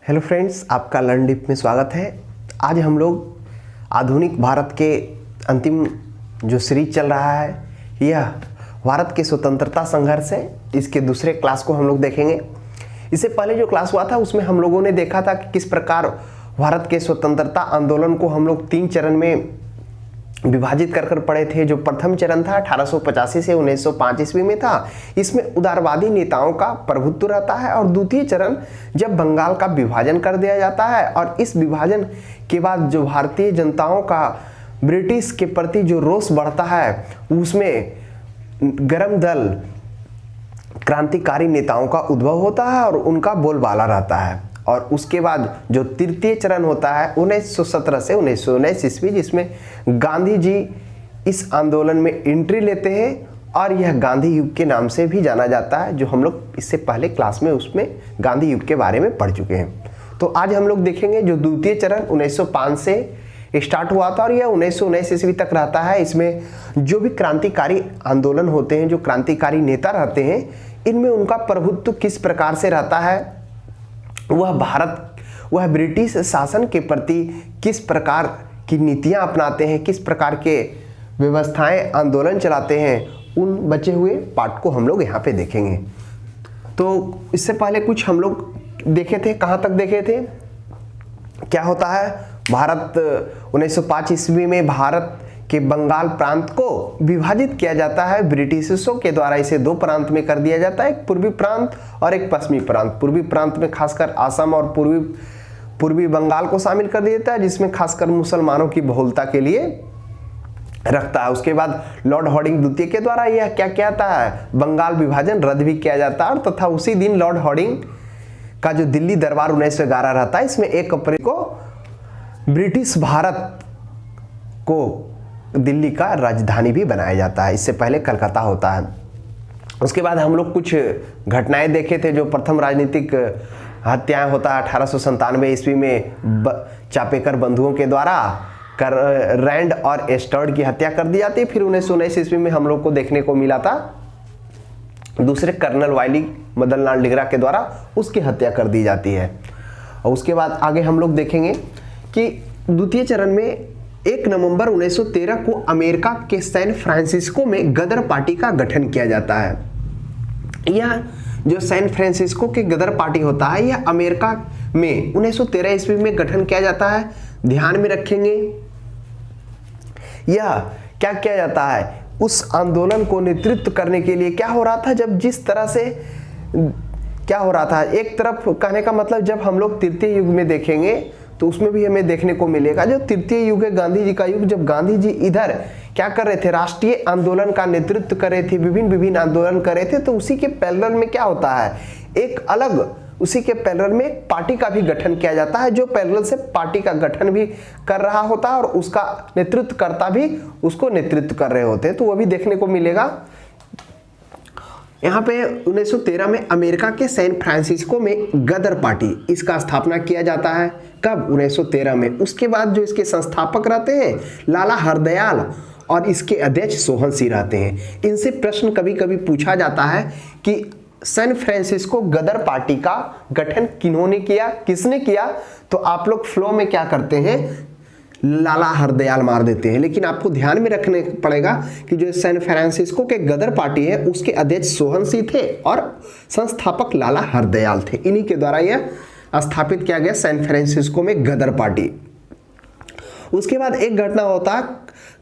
Hello friends, आपका learn dip में स्वागत है। आज हम लोग आधुनिक भारत के अंतिम जो सीरीज चल रहा है यह भारत के स्वतंत्रता संघर्ष है। इसके दूसरे क्लास को हम लोग देखेंगे। इससे पहले जो क्लास हुआ था उसमें हम लोगों ने देखा था कि किस प्रकार भारत के स्वतंत्रता आंदोलन को हम लोग 3 चरण में विभाजित कर पढ़े थे। जो प्रथम चरण था 1885 से 1905 ईस्वी में था। इसमें उदारवादी नेताओं का प्रभुत्व रहता है। और द्वितीय चरण जब बंगाल का विभाजन कर दिया जाता है और इस विभाजन के बाद जो भारतीय जनताओं का ब्रिटिश के प्रति जो रोष बढ़ता है उसमें गरम दल क्रांतिकारी नेताओं का उद्भव होता है और उनका बोलबाला रहता है। और उसके बाद जो तृतीय चरण होता है 1917 से 1919 ईस्वी, जिसमें गांधी जी इस आंदोलन में एंट्री लेते हैं और यह गांधी युग के नाम से भी जाना जाता है, जो हम लोग इससे पहले क्लास में उसमें गांधी युग के बारे में पढ़ चुके हैं। तो आज हम लोग देखेंगे जो द्वितीय चरण 1905 से स्टार्ट हुआ था और यह 1919 ईस्वी तक रहता है। इसमें जो भी क्रांतिकारी आंदोलन होते हैं, जो क्रांतिकारी नेता रहते हैं, इनमें उनका प्रभुत्व किस प्रकार से रहता है, वह ब्रिटिश शासन के प्रति किस प्रकार की नीतियां अपनाते हैं, किस प्रकार के व्यवस्थाएं आंदोलन चलाते हैं, उन बचे हुए पार्ट को हम लोग यहाँ पे देखेंगे। तो इससे पहले कुछ हम लोग देखे थे, कहाँ तक देखे थे, क्या होता है भारत 1905 ईस्वी में भारत कि बंगाल प्रांत को विभाजित किया जाता है ब्रिटिशों के द्वारा। इसे 2 प्रांत में कर दिया जाता है, एक पूर्वी प्रांत और एक पश्चिमी प्रांत। पूर्वी प्रांत में खासकर असम और पूर्वी बंगाल को शामिल कर दिया जाता है, जिसमें खासकर मुसलमानों की बहुलता के लिए रखता है। उसके बाद लॉर्ड हार्डिंग द्वितीय के द्वारा यह क्या कहता है, बंगाल विभाजन रद्द भी किया जाता है। और तथा उसी दिन लॉर्ड हार्डिंग का जो दिल्ली दरबार 1911 रहता है, इसमें 1 अप्रैल को ब्रिटिश भारत को दिल्ली का राजधानी भी बनाया जाता है। इससे पहले कलकत्ता होता है। उसके बाद हम लोग कुछ घटनाएं देखे थे। जो प्रथम राजनीतिक हत्याएं होता है 1897 ईस्वी में चापेकर बंधुओं के द्वारा रैंड और एस्टर्ड की हत्या कर दी जाती है। फिर 1919 ईस्वी में हम लोग को देखने को मिला था दूसरे कर्नल वाइली मदन लाल डिगरा के द्वारा उसकी हत्या कर दी जाती है। और उसके बाद आगे हम लोग देखेंगे कि द्वितीय चरण में 1 नवंबर 1913 को अमेरिका के सैन फ्रांसिस्को में गदर पार्टी का गठन किया जाता है। यह जो सैन फ्रांसिस्को के गदर पार्टी होता है, यह अमेरिका में 1913 ईस्वी में गठन किया जाता है। ध्यान में रखेंगे यह क्या किया जाता है, उस आंदोलन को नेतृत्व करने के लिए क्या हो रहा था, जब जिस तरह से क्या हो रहा था, एक तरफ कहने का मतलब जब हम लोग तृतीय युग में देखेंगे तो उसमें भी हमें देखने को मिलेगा जो तृतीय युग है गांधी जी का युग, जब गांधी जी इधर क्या कर रहे थे, राष्ट्रीय आंदोलन का नेतृत्व कर रहे थे, विभिन्न आंदोलन कर रहे थे। तो उसी के पैरेलल में क्या होता है, एक अलग उसी के पैरेलल में एक पार्टी का भी गठन किया जाता है, जो पैरेलल से पार्टी का गठन भी कर रहा होता है और उसका नेतृत्वकर्ता भी उसको नेतृत्व कर रहे होते हैं। तो वह भी देखने को मिलेगा। यहाँ पे 1913 में अमेरिका के सैन फ्रांसिस्को में गदर पार्टी इसका स्थापना किया जाता है। कब? 1913 में। उसके बाद जो इसके संस्थापक रहते हैं लाला हरदयाल और इसके अध्यक्ष सोहन सिंह रहते हैं। इनसे प्रश्न कभी कभी पूछा जाता है कि सैन फ्रांसिस्को गदर पार्टी का गठन किन्होंने किया, किसने किया, तो आप लोग फ्लो में क्या करते हैं, लाला हरदयाल मार देते हैं। लेकिन आपको ध्यान में रखने पड़ेगा कि जो सैन फ्रांसिस्को के गदर पार्टी है उसके अध्यक्ष सोहन सिंह थे और संस्थापक लाला हरदयाल थे। इन्हीं के द्वारा यह स्थापित किया गया सैन फ्रांसिस्को में गदर पार्टी। उसके बाद एक घटना होता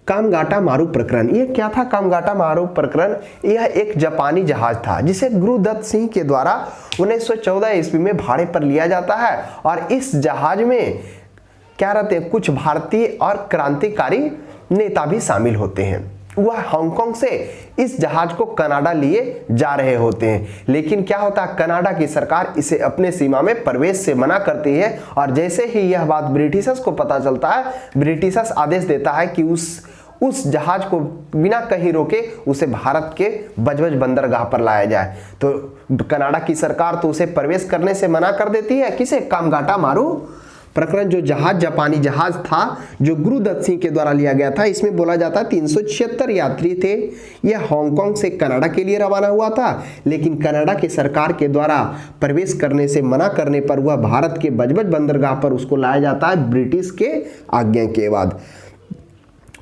कामगाटा मारू प्रकरण। यह क्या था कामगाटा मारू प्रकरण? यह एक जापानी जहाज था जिसे गुरुदत्त सिंह के द्वारा 1914 ईस्वी में भाड़े पर लिया जाता है। और इस जहाज में क्या रहते हैं, कुछ भारतीय और क्रांतिकारी नेता भी शामिल होते हैं। वह हांगकांग से इस जहाज को कनाडा लिए जा रहे होते हैं। लेकिन क्या होता है, कनाडा की सरकार इसे अपने सीमा में प्रवेश से मना करती है। और जैसे ही यह बात ब्रिटिशर्स को पता चलता है, ब्रिटिशर्स आदेश देता है कि उस जहाज को बिना कहीं रोके उसे भारत के बजबज बंदरगाह पर लाया जाए। तो कनाडा की सरकार तो उसे प्रवेश करने से मना कर देती है, किसे, कामगाटा मारू प्रकरण जो जहाज जापानी जहाज था जो गुरुदत्त सिंह के द्वारा लिया गया था, इसमें बोला जाता है 376 यात्री थे। यह हांगकांग से कनाडा के लिए रवाना हुआ था, लेकिन कनाडा की सरकार के द्वारा प्रवेश करने से मना करने पर वह भारत के बजबज बंदरगाह पर उसको लाया जाता है ब्रिटिश के आज्ञा के बाद।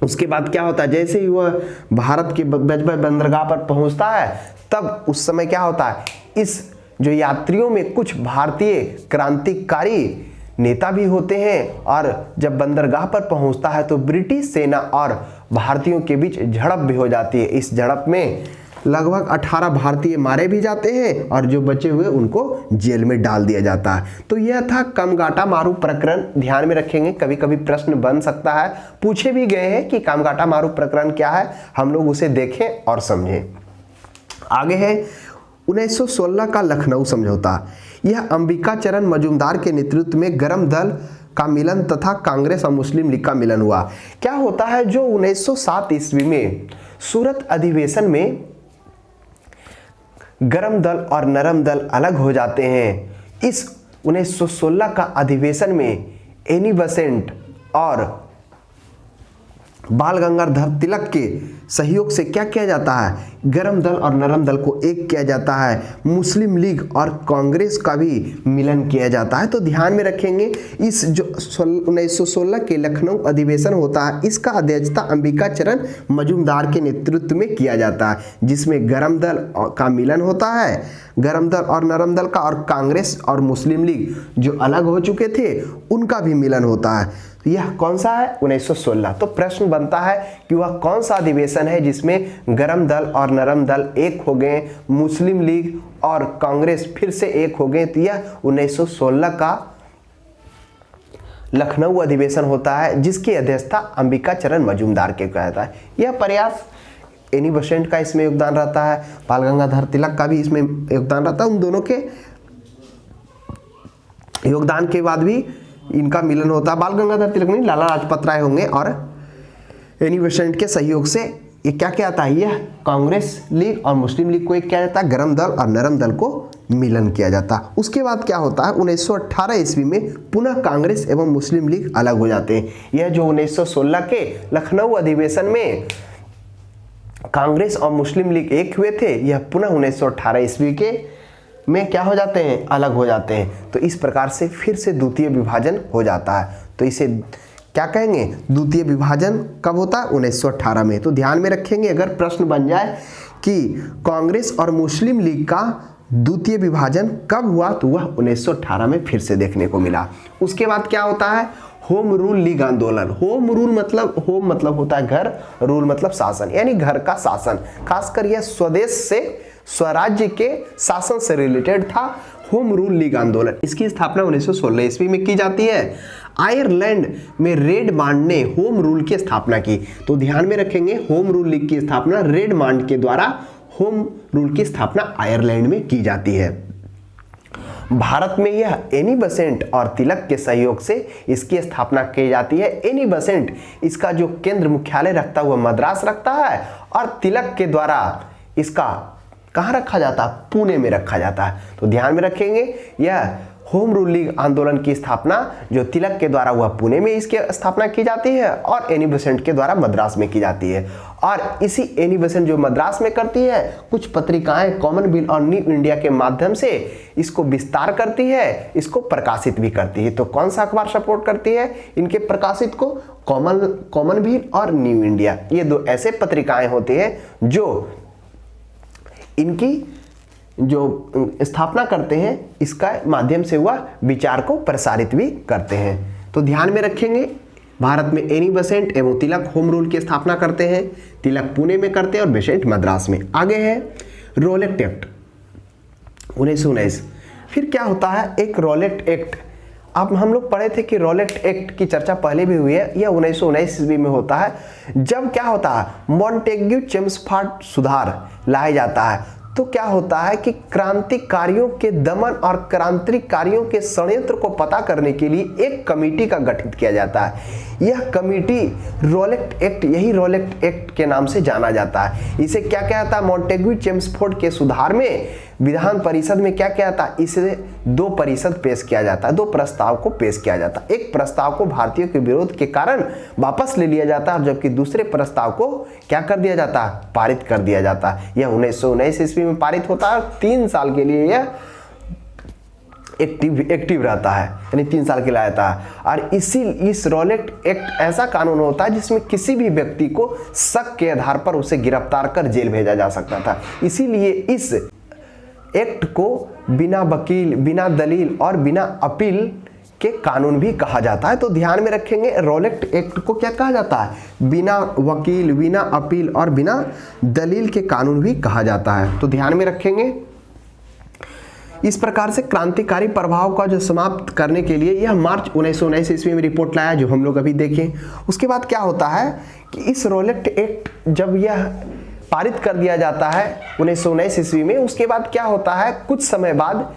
उसके बाद क्या होता है, जैसे ही वह भारत के बजबज बंदरगाह पर पहुंचता है तब उस समय क्या होता है, इस जो यात्रियों में कुछ भारतीय क्रांतिकारी नेता भी होते हैं और जब बंदरगाह पर पहुंचता है तो ब्रिटिश सेना और भारतीयों के बीच झड़प भी हो जाती है। इस झड़प में लगभग 18 भारतीय मारे भी जाते हैं और जो बचे हुए उनको जेल में डाल दिया जाता है। तो यह था कामगाटा मारू प्रकरण। ध्यान में रखेंगे, कभी कभी प्रश्न बन सकता है, पूछे भी गए हैं कि कामगाटा मारू प्रकरण क्या है, हम लोग उसे देखें और समझें। आगे है 1916 का लखनऊ समझौता। यह अंबिका चरण मजूमदार के नेतृत्व में गरम दल का मिलन तथा कांग्रेस और मुस्लिम लीग का मिलन हुआ। क्या होता है, जो 1907 ईस्वी में सूरत अधिवेशन में गरम दल और नरम दल अलग हो जाते हैं। इस 1916 का अधिवेशन में एनी बेसेंट और बाल गंगाधर तिलक के सहयोग से क्या किया जाता है, गरम दल और नरम दल को एक किया जाता है। मुस्लिम लीग और कांग्रेस का भी मिलन किया जाता है। तो ध्यान में रखेंगे, इस जो 1916 के लखनऊ अधिवेशन होता है, इसका अध्यक्षता अंबिका चरण मजूमदार के नेतृत्व में किया जाता है, जिसमें गरम दल का मिलन होता है, गरम दल और नरम दल का, और कांग्रेस और मुस्लिम लीग जो अलग हो चुके थे उनका भी मिलन होता है। यह कौन सा है, 1916। तो प्रश्न बनता है कि वह कौन सा अधिवेशन है जिसमें गरम दल और नरम दल एक हो गए, मुस्लिम लीग और कांग्रेस फिर से एक हो गए। तो यह 1916 का लखनऊ अधिवेशन होता है, जिसकी अध्यक्षता अंबिका चरण मजूमदार के कहता है। यह प्रयास एनी बेसेंट का इसमें योगदान रहता है, बाल गंगाधर तिलक का भी इसमें योगदान रहता है। उन दोनों के योगदान के बाद भी इनका मिलन होता है। बाल गंगाधर तिलक नहीं, लाला लाजपत राय होंगे और एनी बेसेंट के सहयोग से ये क्या कहता है, यह कांग्रेस लीग और मुस्लिम लीग को एक किया जाता है, गरम दल और नरम दल को मिलन किया जाता है। उसके बाद क्या होता है, 1918 ईस्वी में पुनः कांग्रेस एवं मुस्लिम लीग अलग हो जाते हैं। यह जो 1916 के लखनऊ अधिवेशन में कांग्रेस और मुस्लिम लीग एक हुए थे, यह पुनः 1918 ईस्वी के में क्या हो जाते हैं, अलग हो जाते हैं। तो इस प्रकार से फिर से द्वितीय विभाजन हो जाता है। तो इसे क्या कहेंगे, द्वितीय विभाजन कब होता है, 1918 में। तो ध्यान में रखेंगे, अगर प्रश्न बन जाए कि कांग्रेस और मुस्लिम लीग का द्वितीय विभाजन कब हुआ, तो वह 1918 में फिर से देखने को मिला। उसके बाद क्या होता है, होम रूल लीग आंदोलन। होम मतलब होता है घर, रूल मतलब शासन, यानी घर का शासन। खासकर यह स्वदेश से स्वराज्य के शासन से रिलेटेड था। होम रूल लीग आंदोलन, इसकी स्थापना 1916 ईस्वी में की जाती है। आयरलैंड में रेडमांड ने होम रूल की स्थापना की। तो ध्यान में रखेंगे, होम रूल लीग की स्थापना रेडमांड के द्वारा होम रूल की स्थापना आयरलैंड में की जाती है। भारत में यह एनी बेसेंट और तिलक के सहयोग से इसकी स्थापना की जाती है। एनी बेसेंट इसका जो केंद्र मुख्यालय रखता हुआ मद्रास रखता है, और तिलक के द्वारा इसका कहाँ रखा जाता है, पुणे में रखा जाता है। तो ध्यान में रखेंगे, यह होम रूल लीग आंदोलन की स्थापना जो तिलक के द्वारा हुआ पुणे में इसकी स्थापना की जाती है, और एनी बेसेंट के द्वारा मद्रास में की जाती है। और इसी एनी बेसेंट जो मद्रास में करती है, कुछ पत्रिकाएं कॉमनवेल्थ और न्यू इंडिया के माध्यम से इसको विस्तार करती है, इसको प्रकाशित भी करती है। तो कौन सा अखबार सपोर्ट करती है इनके प्रकाशित को, कॉमनवेल्थ और न्यू इंडिया। ये दो ऐसे पत्रिकाएं होती हैं जो इनकी जो स्थापना करते हैं, इसका माध्यम से वह विचार को प्रसारित भी करते हैं। तो ध्यान में रखेंगे, भारत में एनी बेसेंट एवं तिलक होम रूल की स्थापना करते हैं। तिलक पुणे में करते हैं और बेसेंट मद्रास में। आगे है रोलेट एक्ट 1919। फिर क्या होता है, एक रोलेट एक्ट। अब हम लोग पढ़े थे कि रोलेट एक्ट की चर्चा पहले भी हुई है। यह 1919 ईस्वी में होता है, जब क्या होता है, मॉन्टेग्यू चेम्सफोर्ड सुधार लाया जाता है। तो क्या होता है कि क्रांतिकारियों के दमन और क्रांतिकारियों के षड्यंत्र को पता करने के लिए एक कमेटी का गठित किया जाता है। यह कमेटी रोलेट एक्ट, यही रोलेट एक्ट के नाम से जाना जाता है। इसे क्या कहता है, मॉन्टेग्यू चेम्सफोर्ड के सुधार में विधान परिषद में क्या किया जाता है, इसे 2 परिषद पेश किया जाता है, 2 प्रस्ताव को पेश किया जाता है। एक प्रस्ताव को भारतीयों के विरोध के कारण वापस ले लिया जाता है, जबकि दूसरे प्रस्ताव को क्या कर दिया जाता है, पारित कर दिया जाता है। यह 1919 ईस्वी में पारित होता है और 3 साल के लिए यह एक्टिव रहता है, यानी 3 साल के लिए आता है। और इस रॉलेट एक्ट ऐसा कानून होता है जिसमें किसी भी व्यक्ति को शक के आधार पर उसे गिरफ्तार कर जेल भेजा जा सकता था। इसीलिए इस एक्ट को बिना वकील, बिना दलील और बिना अपील के कानून भी कहा जाता है। तो ध्यान में रखेंगे, रॉलेट एक्ट को क्या कहा जाता है, बिना वकील, बिना अपील और बिना दलील के कानून भी कहा जाता है। तो ध्यान में रखेंगे। इस प्रकार से क्रांतिकारी प्रभाव का जो समाप्त करने के लिए यह मार्च 1919 ईस्वी में रिपोर्ट लाया, जो हम लोग अभी देखें। उसके बाद क्या होता है कि इस रॉलेट एक्ट जब यह पारित कर दिया जाता है 1919 ईस्वी में, उसके बाद क्या होता है, कुछ समय बाद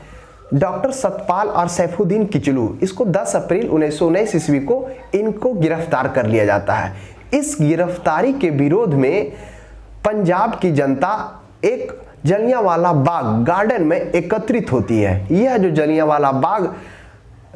डॉक्टर सतपाल और सैफुद्दीन किचलू, इसको 10 अप्रैल 1919 ईस्वी को इनको गिरफ्तार कर लिया जाता है। इस गिरफ्तारी के विरोध में पंजाब की जनता एक जलियांवाला बाग गार्डन में एकत्रित होती है। यह जो जलियांवाला बाग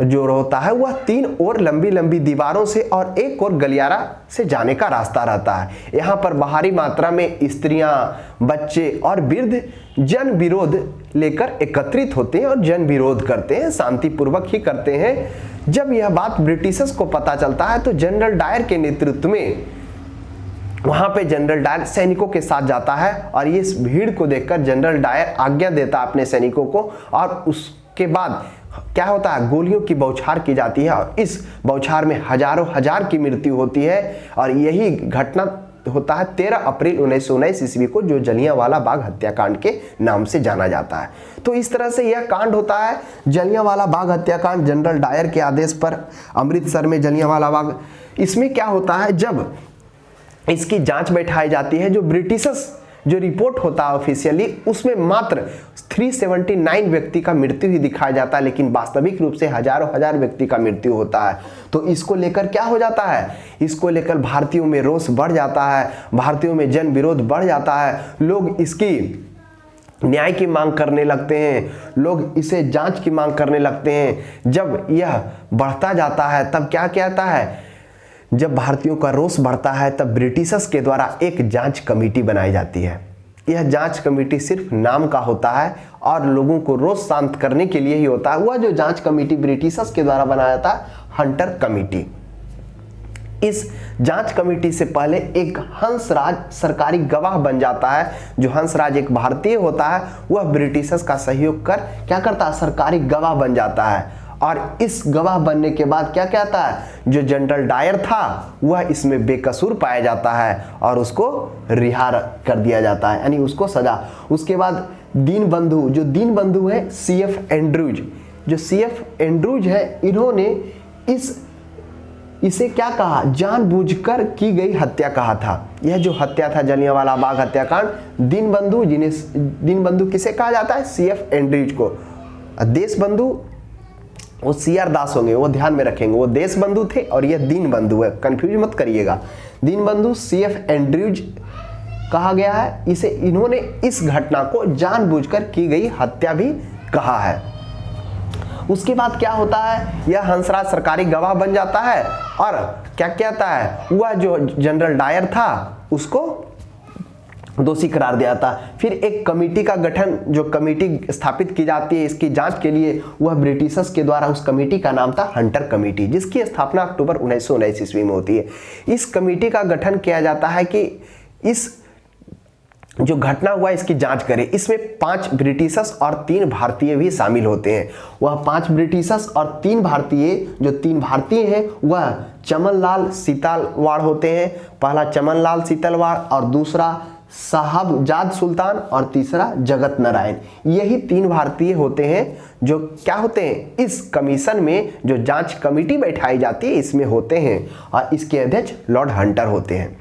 जो होता है वह 3 और लंबी लंबी दीवारों से और एक और गलियारा से जाने का रास्ता रहता है। यहाँ पर भारी मात्रा में स्त्रियां, बच्चे और वृद्ध जन विरोध लेकर एकत्रित होते हैं और जन विरोध करते हैं, शांतिपूर्वक ही करते हैं। जब यह बात ब्रिटिशर्स को पता चलता है तो जनरल डायर के नेतृत्व में वहां पे जनरल डायर सैनिकों के साथ जाता है और इस भीड़ को देखकर जनरल डायर आज्ञा देता है अपने सैनिकों को, और उसके बाद क्या होता है, गोलियों की बौछार की जाती है और इस बौछार में हजारों हजार की मृत्यु होती है। और यही घटना होता है 13 अप्रैल 1919 ईस्वी को, जो जलियांवाला बाग हत्याकांड के नाम से जाना जाता है। तो इस तरह से यह कांड होता है जलियांवाला बाग हत्याकांड, जनरल डायर के आदेश पर अमृतसर में जलियांवाला बाग। इसमें क्या होता है, जब इसकी जांच बैठाई जाती है, जो ब्रिटिशर्स जो रिपोर्ट होता है ऑफिशियली, उसमें मात्र 379 व्यक्ति का मृत्यु ही दिखाया जाता है, लेकिन वास्तविक रूप से हजारों हजार व्यक्ति का मृत्यु होता है। तो इसको लेकर क्या हो जाता है, इसको लेकर भारतीयों में रोष बढ़ जाता है, भारतीयों में जन विरोध बढ़ जाता है। लोग इसकी न्याय की मांग करने लगते हैं, लोग इसे जांच की मांग करने लगते हैं। जब यह बढ़ता जाता है तब क्या कहता है, जब भारतीयों का रोष बढ़ता है तब ब्रिटिशर्स के द्वारा एक जांच कमेटी बनाई जाती है। यह जांच कमेटी सिर्फ नाम का होता है और लोगों को रोष शांत करने के लिए ही होता है। वह जो जांच कमेटी ब्रिटिशर्स के द्वारा बनाया था, हंटर कमेटी। इस जांच कमेटी से पहले एक हंसराज सरकारी गवाह बन जाता है। जो हंसराज एक भारतीय होता है, वह ब्रिटिशर्स का सहयोग कर क्या करता है, सरकारी गवाह बन जाता है। और इस गवाह बनने के बाद क्या कहता है, जो जनरल डायर था वह इसमें बेकसूर पाया जाता है और उसको रिहा कर दिया जाता है, यानी उसको सजा। उसके बाद दीनबंधु, जो दीनबंधु है CF एंड्रूज, जो CF एंड्रूज है, इन्होंने इसे क्या कहा, जानबूझकर की गई हत्या कहा था। यह जो हत्या था जलियांवाला बाग हत्याकांड, दीनबंधु, जिन्हें दीनबंधु किसे कहा जाता है, CF एंड्रूज को। देशबंधु वो CR दास होंगे, वो ध्यान में रखेंगे, वो देशबंधु थे और ये दीनबंधु है, कंफ्यूज मत करिएगा। दीनबंधु CF एंड्रूज कहा गया है। इसे इन्होंने इस घटना को जानबूझकर की गई हत्या भी कहा है। उसके बाद क्या होता है, यह हंसराज सरकारी गवाह बन जाता है और क्या कहता है, वह जो जनरल डायर था उसको दोषी करार दिया था। फिर एक कमेटी का गठन, जो कमेटी स्थापित की जाती है इसकी जांच के लिए, वह ब्रिटिशर्स के द्वारा, उस कमेटी का नाम था हंटर कमेटी, जिसकी स्थापना अक्टूबर 1919 ईस्वी में होती है। इस कमेटी का गठन किया जाता है कि इस जो घटना हुआ इसकी जांच करे। इसमें 5 ब्रिटिशर्स और 3 भारतीय भी शामिल होते हैं। वह 5 ब्रिटिशर्स और 3 भारतीय, जो 3 भारतीय हैं वह चमनलाल सीतलवाड़ होते हैं। पहला चमनलाल सीतलवाड़ और दूसरा साहबजाद सुल्तान और तीसरा जगत नारायण। यही 3 भारतीय होते हैं जो क्या होते हैं, इस कमीशन में जो जांच कमेटी बैठाई जाती है इसमें होते हैं और इसके अध्यक्ष लॉर्ड हंटर होते हैं।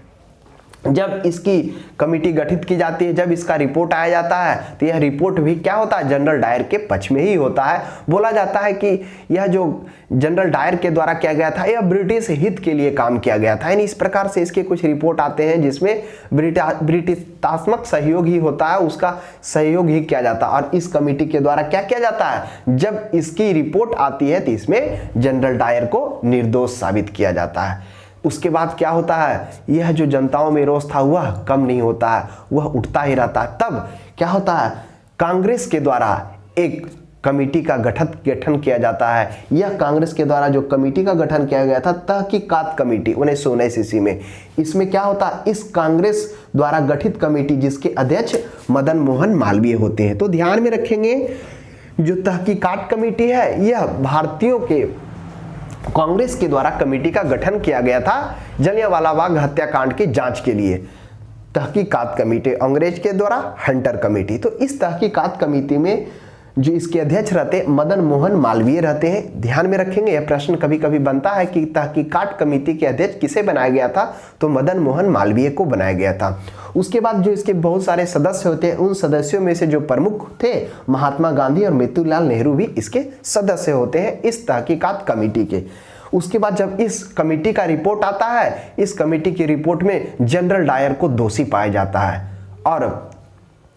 जब इसकी कमेटी गठित की जाती है, जब इसका रिपोर्ट आया जाता है, तो यह रिपोर्ट भी क्या होता है, जनरल डायर के पक्ष में ही होता है। बोला जाता है कि यह जो जनरल डायर के द्वारा किया गया था, यह ब्रिटिश हित के लिए काम किया गया था। यानी इस प्रकार से इसके कुछ रिपोर्ट आते हैं जिसमें ब्रिटिशात्मक सहयोग ही होता है, उसका सहयोग ही किया जाता है। और इस कमेटी के द्वारा क्या किया जाता है, जब इसकी रिपोर्ट आती है तो इसमें जनरल डायर को निर्दोष साबित किया जाता है। उसके बाद क्या होता है, यह जो जनताओं में रोष था वह कम नहीं होता है, वह उठता ही रहता है। तब क्या होता है, कांग्रेस के द्वारा एक कमेटी का गठन किया जाता है। यह कांग्रेस के द्वारा जो कमेटी का गठन किया गया था, तहकीकात कमेटी 1919 ईस्वी में, इसमें क्या होता है, इस कांग्रेस द्वारा गठित कमेटी जिसके अध्यक्ष मदन मोहन मालवीय होते हैं। तो ध्यान में रखेंगे, जो तहकीकात कमेटी है यह भारतीयों के कांग्रेस के द्वारा कमेटी का गठन किया गया था जलियांवाला बाग हत्याकांड की जांच के लिए। तहकीकात कमेटी, अंग्रेज के द्वारा हंटर कमेटी। तो इस तहकीकात कमेटी में जो इसके अध्यक्ष रहते मदन मोहन मालवीय रहते हैं। ध्यान में रखेंगे, यह प्रश्न कभी कभी बनता है कि तहकीकात कमेटी के अध्यक्ष किसे बनाया गया था, तो मदन मोहन मालवीय को बनाया गया था। उसके बाद जो इसके बहुत सारे सदस्य होते हैं, उन सदस्यों में से जो प्रमुख थे महात्मा गांधी और मोतीलाल नेहरू भी इसके सदस्य होते हैं इस तहकीकात कमेटी के। उसके बाद जब इस कमेटी का रिपोर्ट आता है, इस कमेटी की रिपोर्ट में जनरल डायर को दोषी पाया जाता है। और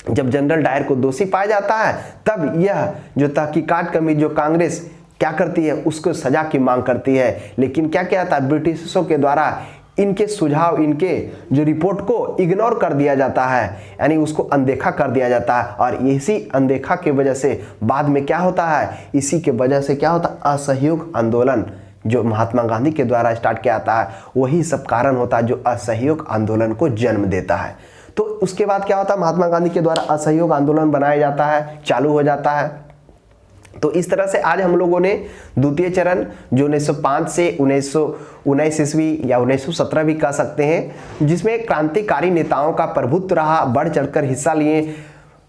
जब जनरल डायर को दोषी पाया जाता है, तब यह जो तहकीकात कमेटी, जो कांग्रेस क्या करती है, उसको सजा की मांग करती है। लेकिन क्या किया था, ब्रिटिशों के द्वारा इनके सुझाव, इनके जो रिपोर्ट को इग्नोर कर दिया जाता है, यानी उसको अनदेखा कर दिया जाता है। और इसी अनदेखा की वजह से बाद में क्या होता है, इसी के वजह से क्या होता है, असहयोग आंदोलन जो महात्मा गांधी के द्वारा स्टार्ट किया जाता है, वही सब कारण होता है जो असहयोग आंदोलन को जन्म देता है। तो उसके बाद क्या होता है, महात्मा गांधी के द्वारा असहयोग आंदोलन बनाया जाता है, चालू हो जाता है। तो इस तरह से आज हम लोगों ने द्वितीय चरण जो 1905 से 1919 ईस्वी या 1917 भी कह सकते हैं, जिसमें क्रांतिकारी नेताओं का प्रभुत्व रहा, बढ़ चढ़कर हिस्सा लिए,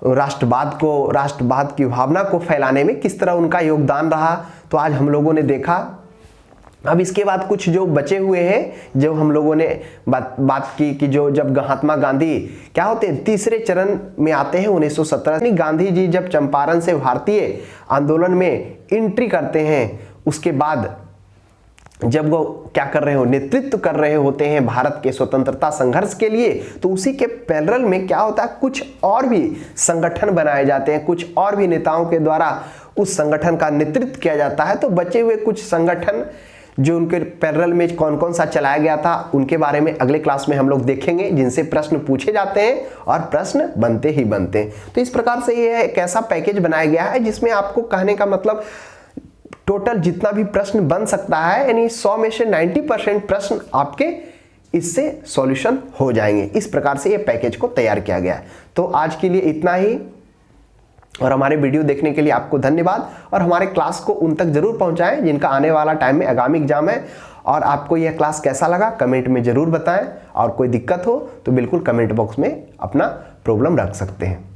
राष्ट्रवाद की भावना को फैलाने में किस तरह उनका योगदान रहा, तो आज हम लोगों ने देखा। अब इसके बाद कुछ जो बचे हुए हैं, जो हम लोगों ने बात की कि जो जब महात्मा गांधी क्या होते हैं, तीसरे चरण में आते हैं 1917। गांधी जी जब चंपारण से भारतीय आंदोलन में एंट्री करते हैं, उसके बाद जब वो क्या कर रहे हो, नेतृत्व कर रहे होते हैं भारत के स्वतंत्रता संघर्ष के लिए, तो उसी के पैरेलल में क्या होता है, कुछ और भी संगठन बनाए जाते हैं, कुछ और भी नेताओं के द्वारा उस संगठन का नेतृत्व किया जाता है। तो बचे हुए कुछ संगठन जो उनके पैरेलल में कौन कौन सा चलाया गया था, उनके बारे में अगले क्लास में हम लोग देखेंगे, जिनसे प्रश्न पूछे जाते हैं और प्रश्न बनते ही बनते हैं। तो इस प्रकार से ये एक ऐसा पैकेज बनाया गया है जिसमें आपको कहने का मतलब टोटल जितना भी प्रश्न बन सकता है, यानी 100 में से 90% प्रश्न आपके इससे सॉल्यूशन हो जाएंगे। इस प्रकार से ये पैकेज को तैयार किया गया है। तो आज के लिए इतना ही, और हमारे वीडियो देखने के लिए आपको धन्यवाद। और हमारे क्लास को उन तक जरूर पहुंचाएं जिनका आने वाला टाइम में आगामी एग्जाम है। और आपको यह क्लास कैसा लगा कमेंट में जरूर बताएं, और कोई दिक्कत हो तो बिल्कुल कमेंट बॉक्स में अपना प्रॉब्लम रख सकते हैं।